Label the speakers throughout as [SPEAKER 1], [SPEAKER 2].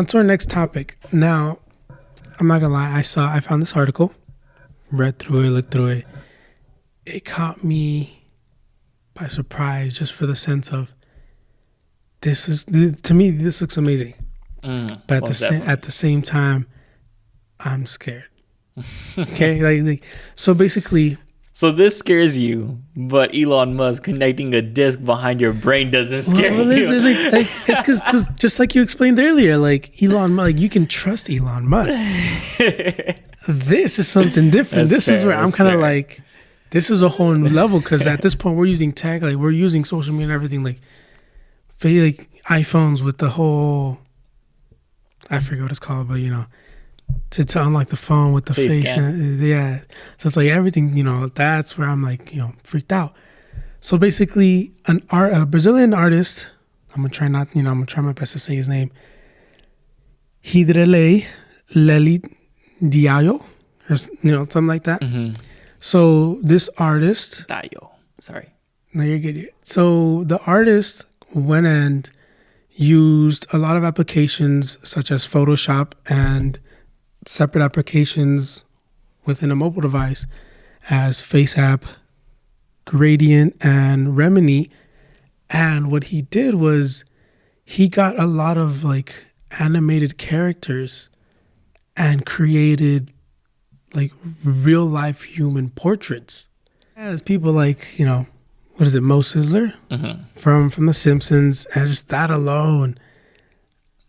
[SPEAKER 1] on to our next topic. Now, I'm not gonna lie. I found this article, read through it, looked through it. It caught me by surprise, just for the sense of to me this looks amazing, but at the same time, I'm scared. Okay, like so basically.
[SPEAKER 2] So this scares you, but Elon Musk connecting a disc behind your brain doesn't scare you.
[SPEAKER 1] It's because just like you explained earlier, like you can trust Elon Musk. This is something different. This is where I'm kind of like, this is a whole new level, because at this point we're using tech, like we're using social media and everything, like iPhones with the whole, I forget what it's called, but to unlock the phone with the face and yeah. So it's like everything, that's where I'm like, freaked out. So basically a Brazilian artist, I'm gonna try my best to say his name. Hidrelei Leli Diallo, or something like that.
[SPEAKER 2] Mm-hmm.
[SPEAKER 1] So this artist,
[SPEAKER 2] Diallo, sorry.
[SPEAKER 1] No, you're good. So the artist went and used a lot of applications such as Photoshop and separate applications within a mobile device as FaceApp, Gradient, and Remini. And what he did was he got a lot of like animated characters and created like real life human portraits. As people like, what is it, Mo Sizzler from The Simpsons, and just that alone,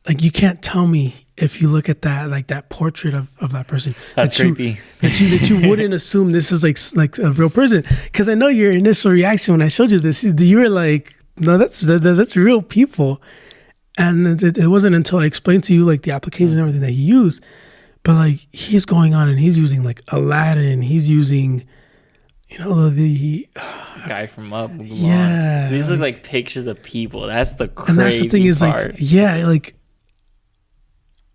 [SPEAKER 1] like you can't tell me if you look at that, like that portrait of that person,
[SPEAKER 2] that's creepy.
[SPEAKER 1] That you wouldn't assume this is like a real person. Because I know your initial reaction when I showed you this, you were like, no, that's real people. And it wasn't until I explained to you like the applications and everything that he used, but like he's going on and he's using like Aladdin, he's using, the
[SPEAKER 2] guy from Up.
[SPEAKER 1] Yeah,
[SPEAKER 2] these look like pictures of people. That's the crazy
[SPEAKER 1] and that's the thing is
[SPEAKER 2] part.
[SPEAKER 1] Like, yeah, like.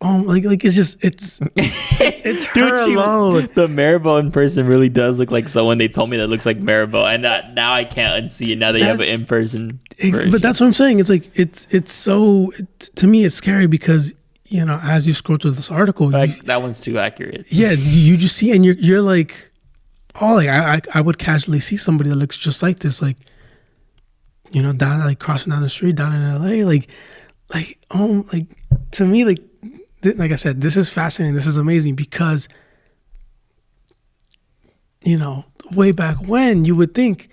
[SPEAKER 1] Oh, like it's just it's her alone.
[SPEAKER 2] The Maribel in person really does look like someone they told me that looks like Maribel, and now I can't unsee it now that you have an in person.
[SPEAKER 1] But that's what I'm saying. It's like it's so to me it's scary because as you scroll through this article,
[SPEAKER 2] that one's too accurate.
[SPEAKER 1] Yeah, you just see and you're like, oh, like I would casually see somebody that looks just like this, like down like crossing down the street down in LA, like to me like I said, this is fascinating. This is amazing because, way back when you would think,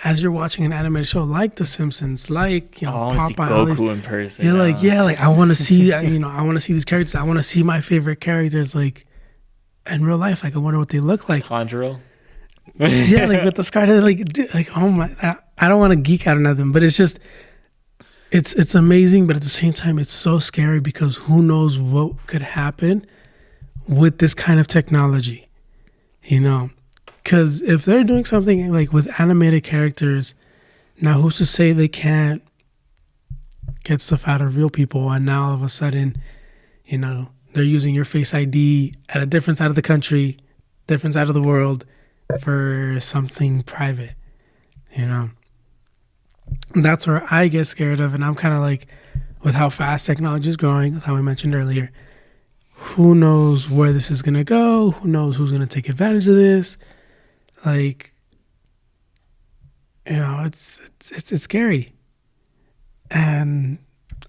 [SPEAKER 1] as you're watching an animated show like The Simpsons, like
[SPEAKER 2] Popeye, Goku in person.
[SPEAKER 1] You're like, yeah, like I want to see, I want to see these characters. I want to see my favorite characters, like in real life. Like I wonder what they look like.
[SPEAKER 2] Tanjiro.
[SPEAKER 1] Yeah, like with the scar, like, dude, like oh my, I don't want to geek out or nothing, but it's just. It's amazing, but at the same time, it's so scary because who knows what could happen with this kind of technology, Because if they're doing something like with animated characters, now who's to say they can't get stuff out of real people? And now all of a sudden, they're using your Face ID at a different side of the country, different side of the world for something private, That's where I get scared of, and I'm kind of like, with how fast technology is growing, with how I mentioned earlier, who knows where this is going to go? Who knows who's going to take advantage of this? Like, it's scary. And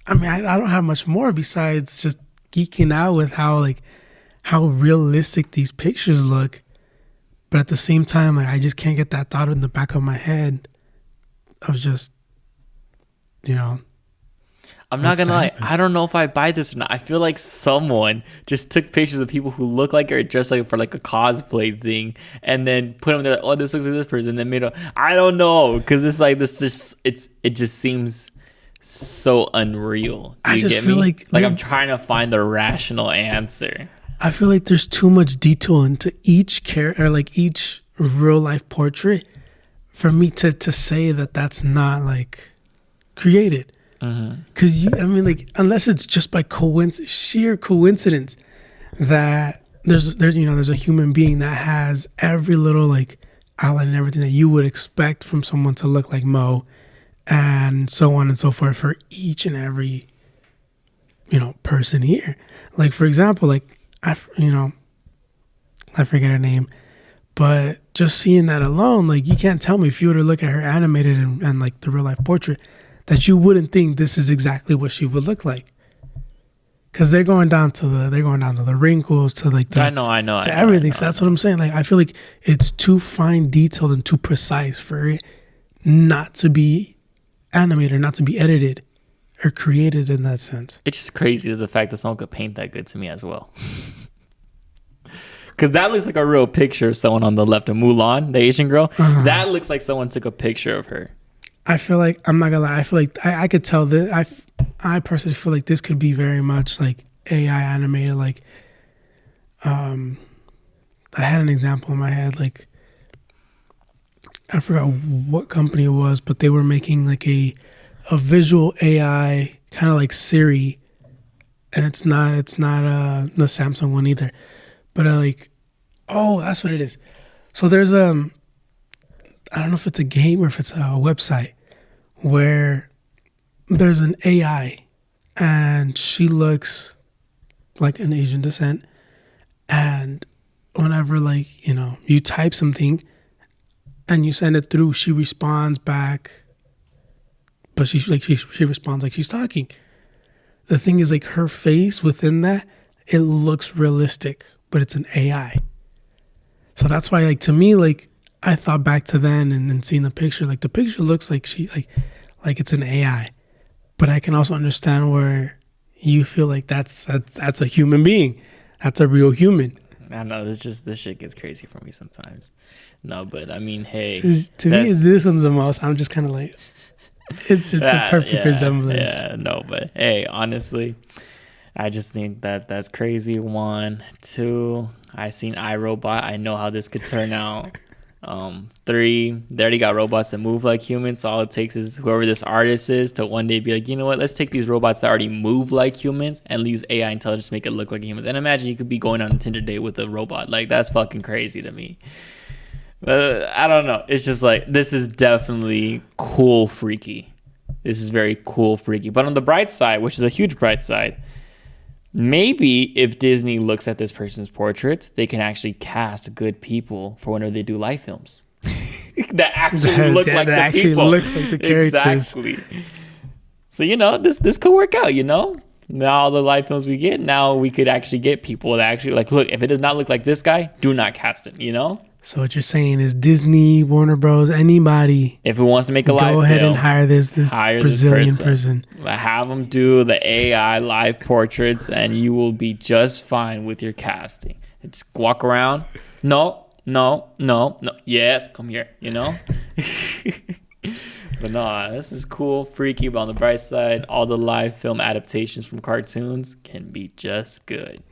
[SPEAKER 1] I mean, I don't have much more besides just geeking out with how realistic these pictures look. But at the same time, like, I just can't get that thought in the back of my head of just,
[SPEAKER 2] I'm not gonna lie, I don't know if I buy this or not. I feel like someone just took pictures of people who look like or dressed like for like a cosplay thing, and then put them there. Like, oh, this looks like this person. And then made I don't know, because it's like this. It just seems so unreal. Do you get me? Like I'm trying to find the rational answer.
[SPEAKER 1] I feel like there's too much detail into each character, or like each real life portrait, for me to say that that's not like created. Because unless it's just by sheer coincidence that there's a human being that has every little like outline and everything that you would expect from someone to look like Mo, and so on and so forth for each and every person here. Like, for example, like I forget her name, but just seeing that alone, like, you can't tell me if you were to look at her animated and like the real life portrait that you wouldn't think this is exactly what she would look like. Because they're going down to the wrinkles, to like the
[SPEAKER 2] I know
[SPEAKER 1] to everything. So that's what I'm saying. Like, I feel like it's too fine detailed and too precise for it not to be animated, not to be edited or created in that sense.
[SPEAKER 2] It's just crazy the fact that someone could paint that good to me as well. Because that looks like a real picture of someone on the left of Mulan, the Asian girl. That looks like someone took a picture of her.
[SPEAKER 1] I feel like, I'm not gonna lie, I feel like I could tell that I personally feel like this could be very much like AI animated. Like, I had an example in my head, like, I forgot what company it was, but they were making like a visual AI, kind of like Siri, and it's not the Samsung one either, but that's what it is. So there's I don't know if it's a game or if it's a website where there's an AI and she looks like an Asian descent, and whenever you type something and you send it through, she responds back, but she responds like she's talking. The thing is, like, her face within that, it looks realistic, but it's an AI. So that's why, like, to me, like, I thought back to then and seeing the picture, like, the picture looks like she like it's an AI, but I can also understand where you feel like that's a human being, that's a real human.
[SPEAKER 2] I know, this shit gets crazy for me sometimes. No, but I mean, hey,
[SPEAKER 1] to me, this one's the most. I'm just kind of like, it's a perfect resemblance.
[SPEAKER 2] Yeah, no, but hey, honestly, I just think that's crazy. 1, 2, I seen iRobot. I know how this could turn out. 3, they already got robots that move like humans. So all it takes is whoever this artist is to one day be like, you know what, let's take these robots that already move like humans and use AI intelligence to make it look like humans. And imagine you could be going on a Tinder date with a robot. Like, that's fucking crazy to me. I don't know. It's just like, this is definitely cool, freaky. This is very cool, freaky. But on the bright side, which is a huge bright side, maybe if Disney looks at this person's portrait, they can actually cast good people for whenever they do live films that actually look like the people.
[SPEAKER 1] Look like the characters.
[SPEAKER 2] Exactly. So, this could work out, Now all the live films we get, now we could actually get people that actually, like, look, if it does not look like this guy, do not cast him,
[SPEAKER 1] So what you're saying is Disney, Warner Bros., anybody,
[SPEAKER 2] if it wants to make a live film,
[SPEAKER 1] go ahead and hire this Brazilian person.
[SPEAKER 2] Have them do the AI live portraits, and you will be just fine with your casting. Just walk around. No. Yes, come here. But no, this is cool, freaky. But on the bright side, all the live film adaptations from cartoons can be just good.